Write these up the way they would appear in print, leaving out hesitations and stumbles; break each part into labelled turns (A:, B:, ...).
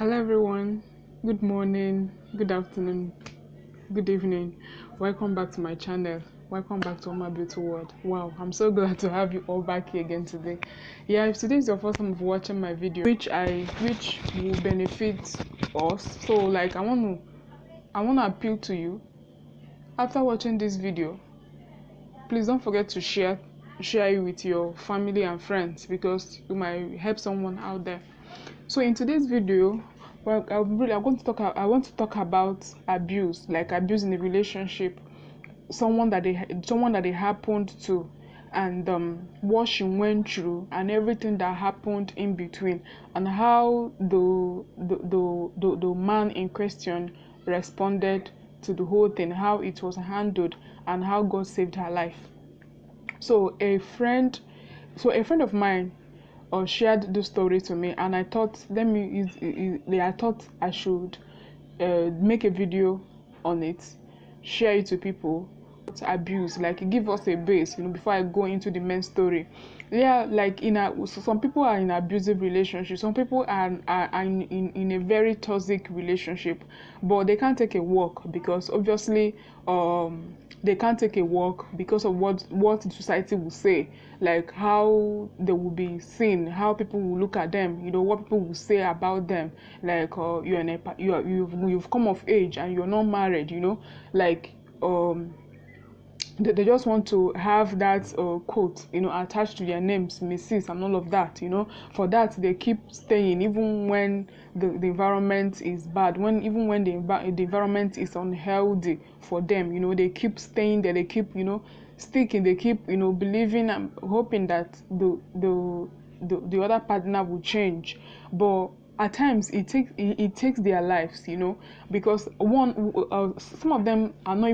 A: Hello everyone, good morning, good afternoon, good evening. Welcome back to my channel. Welcome back to my beautiful world. Wow, I'm so glad to have you all back here again today. Yeah, if today is your first time of watching my video, which will benefit us. So like I want to appeal to you. After watching this video, please don't forget to share it with your family and friends because you might help someone out there. So in today's video, well, I want to talk about abuse, like abuse in a relationship, someone that they happened to, and what she went through, and everything that happened in between, and how the man in question responded to the whole thing, how it was handled, and how God saved her life. So a friend of mine shared this story to me, and I thought I should make a video on it, share it to people. Abuse, like, give us a base, before I go into the main story. Yeah, like some people are in abusive relationships, some people are in a very toxic relationship, but they can't take a walk because obviously they can't take a walk because of what society will say, like how they will be seen, how people will look at them, what people will say about them, like you've come of age and you're not married, like they just want to have that quote, attached to their names, Mrs. and all of that, For that, they keep staying even when the environment is bad, even when the environment is unhealthy for them, they keep staying there, they keep, sticking, they keep, believing and hoping that the other partner will change. But at times it takes their lives, because some of them are not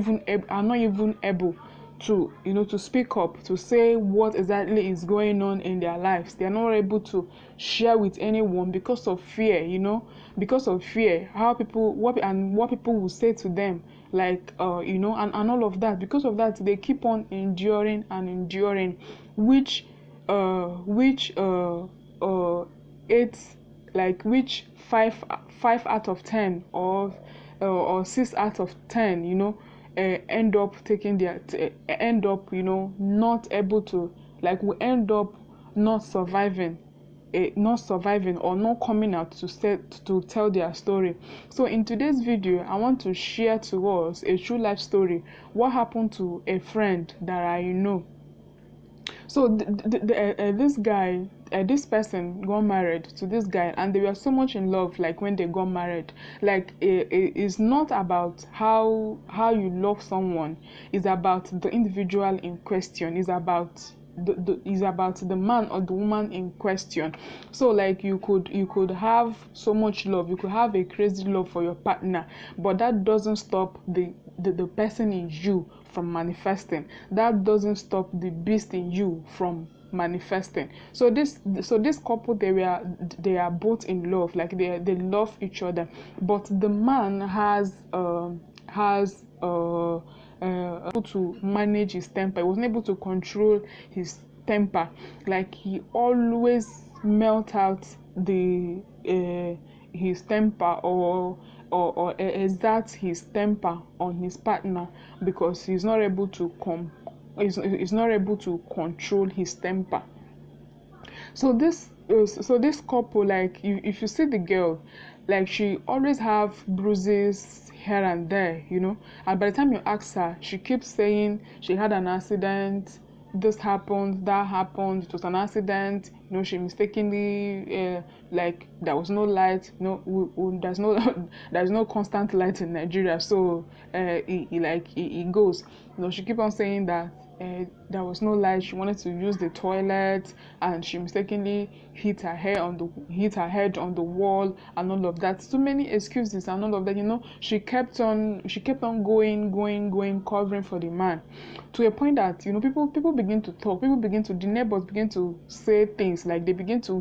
A: even able to to speak up, to say what exactly is going on in their lives. They are not able to share with anyone because of fear, because of fear, what people will say to them, like and all of that. Because of that, they keep on enduring and enduring, which it's like which five out of 10 or 6 out of 10, end up not able to, like, we end up not surviving, or not coming out to tell their story. So in today's video, I want to share to us a true life story, what happened to a friend that I know. So this person got married to this guy, and they were so much in love. Like when they got married, like it's not about how you love someone. It's about the individual in question. It's about the man or the woman in question. So like you could have so much love, you could have a crazy love for your partner, but that doesn't stop the person in you from manifesting. That doesn't stop the beast in you from manifesting. So this couple, they are both in love, like they love each other, but the man has able to manage his temper. He wasn't able to control his temper. Like he always melt out his temper, or exert his temper on his partner, because he's not able to control his temper. So this couple, like, if you see the girl, like, she always have bruises here and there, and by the time you ask her, she keeps saying she had an accident, this happened, that happened, it was an accident, she mistakenly, like, there was no light, there's no there's no constant light in Nigeria, so it goes, she keep on saying that there was no light. She wanted to use the toilet, and she mistakenly hit her head on the wall, and all of that. So many excuses and all of that. She kept on going, covering for the man, to a point that people begin to talk. The neighbors begin to say things, like they begin to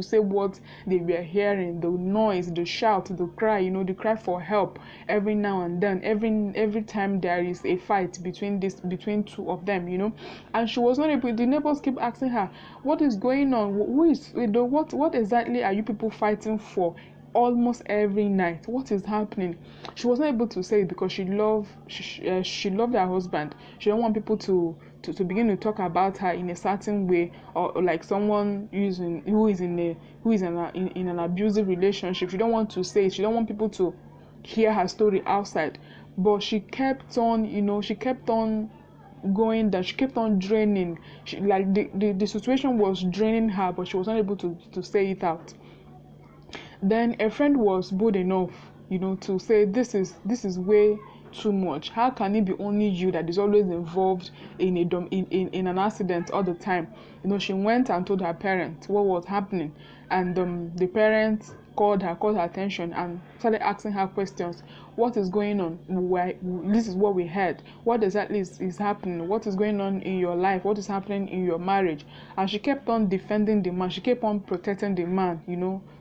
A: say what they were hearing, the noise, the shout, the cry, the cry for help every now and then, every time there is a fight between two of them, and she was not able. The neighbors keep asking her, what is going on, what exactly are you people fighting for? almost every night. What is happening? She was not able to say it because she loved her husband. She don't want people to begin to talk about her in a certain way, or like someone who is in an abusive relationship. She don't want to say it. She don't want people to hear her story outside. But she kept on, she kept on going, that she kept on draining. Like the situation was draining her, but she was not able to say it out. Then a friend was bold enough, to say, this is way too much. How can it be only you that is always involved in in an accident all the time? She went and told her parents what was happening, and the parents called her attention and started asking her questions. What is going on? Why, this is what we heard. What exactly is happening? What is going on in your life? What is happening in your marriage? And she kept on defending the man. She kept on protecting the man,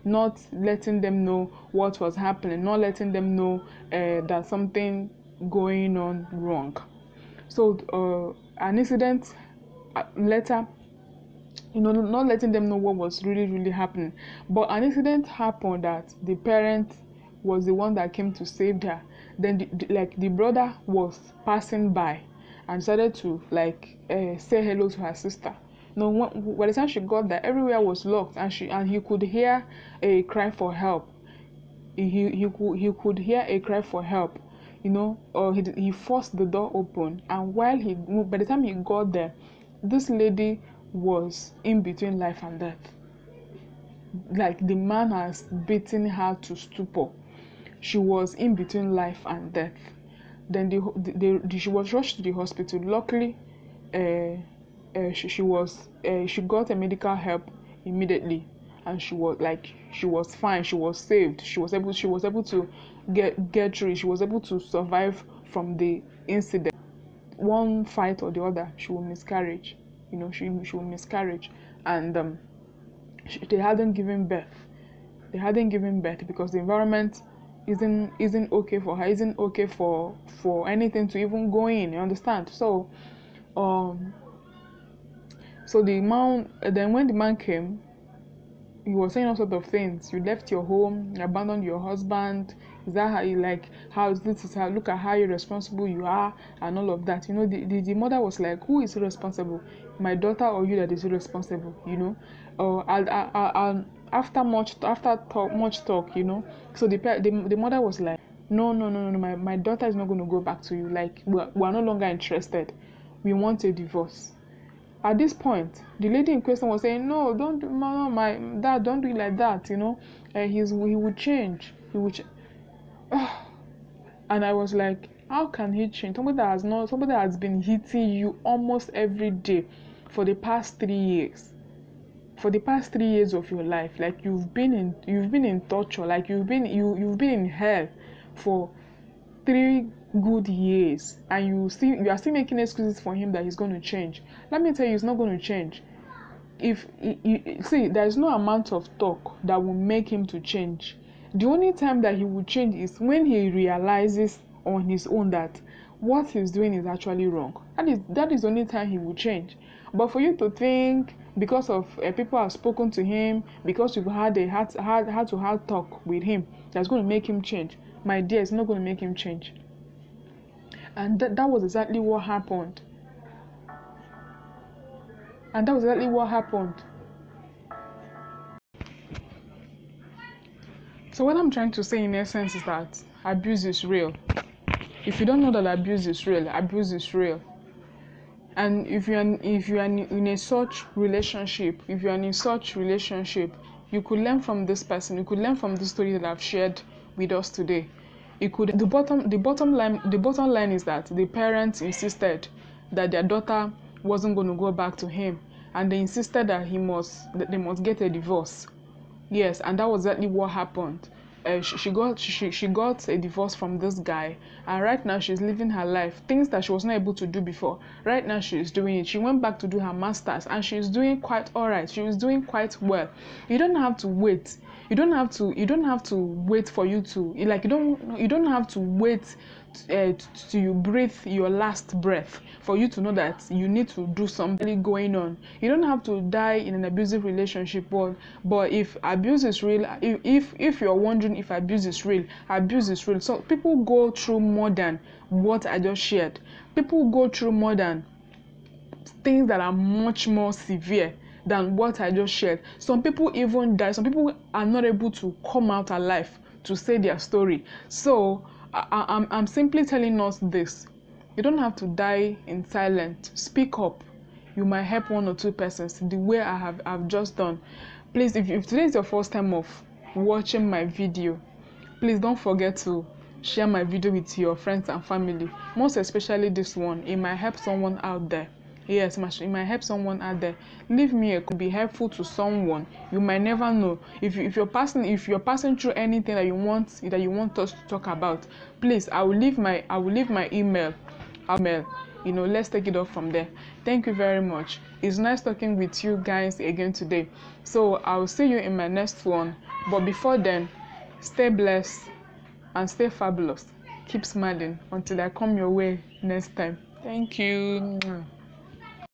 A: not letting them know what was happening, not letting them know that something going on wrong. So an incident later, not letting them know what was really happening. But an incident happened that the parent was the one that came to save her. Then the brother was passing by and decided to say hello to her sister. By the time she got there, everywhere was locked, and he could hear a cry for help. He could hear a cry for help, or he forced the door open, and by the time he got there, this lady was in between life and death. Like, the man has beaten her to stupor. She was in between life and death. Then she was rushed to the hospital. Luckily, she got a medical help immediately, and she was fine. She was saved. She was able to get through it. She was able to survive from the incident. One fight or the other, she will miscarriage. She will miscarriage, and they hadn't given birth. They hadn't given birth because the environment isn't okay for her. Isn't okay for anything to even go in. You understand? So the man, then when the man came, he was saying all sorts of things. You left your home, you abandoned your husband. Is that how you look at how irresponsible you are, and all of that. The mother was like, who is irresponsible? My daughter or you that is irresponsible? After much talk, so the mother was like, no, my daughter is not going to go back to you. Like, we're no longer interested. We want a divorce. At this point, the lady in question was saying, no, my dad, don't do it like that, he would change. And I was like, how can he change? Somebody that has been hitting you almost every day for the past 3 years. For the past 3 years of your life, like, you've been in torture, like you've been in hell for 3 good years, and you are still making excuses for him that he's going to change. Let me tell you, he's not going to change. If see, there is no amount of talk that will make him to change. The only time that he will change is when he realizes on his own that what he's doing is actually wrong. That is the only time he will change. But for you to think because of people have spoken to him, because you've had a heart talk with him, that's going to make him change, my dear, it's not going to make him change. And that was exactly what happened. So what I'm trying to say in essence is that abuse is real. If you don't know that abuse is real, abuse is real. And if you're in such relationship, you could learn from this person. You could learn from the story that I've shared with us today. The bottom line is that the parents insisted that their daughter wasn't going to go back to him, and they insisted that they must get a divorce. Yes, and that was exactly what happened. She got a divorce from this guy, and right now she's living her life. Things that she was not able to do before, right now she's doing it. She went back to do her masters, and she's doing quite alright. She was doing quite well. You don't have to wait. You don't have to wait for you to, like, you don't have to wait to you breathe your last breath, for you to know that you need to do something going on. You don't have to die in an abusive relationship, but if abuse is real, if you're wondering if abuse is real, abuse is real. So people go through more than what I just shared. People go through more than things that are much more severe than what I just shared. Some people even die. Some people are not able to come out alive to say their story. So I'm simply telling us this: you don't have to die in silence. Speak up. You might help one or two persons the way I've just done. Please, if today is your first time of watching my video, please don't forget to share my video with your friends and family, most especially this one. It might help someone out there. Yes, it might help someone out there. Leave me a could be helpful to someone. You might never know. If you're passing through anything that you want us to talk about, please, I will leave my email. Let's take it off from there. Thank you very much. It's nice talking with you guys again today. So I will see you in my next one. But before then, stay blessed and stay fabulous. Keep smiling until I come your way next time. Thank you.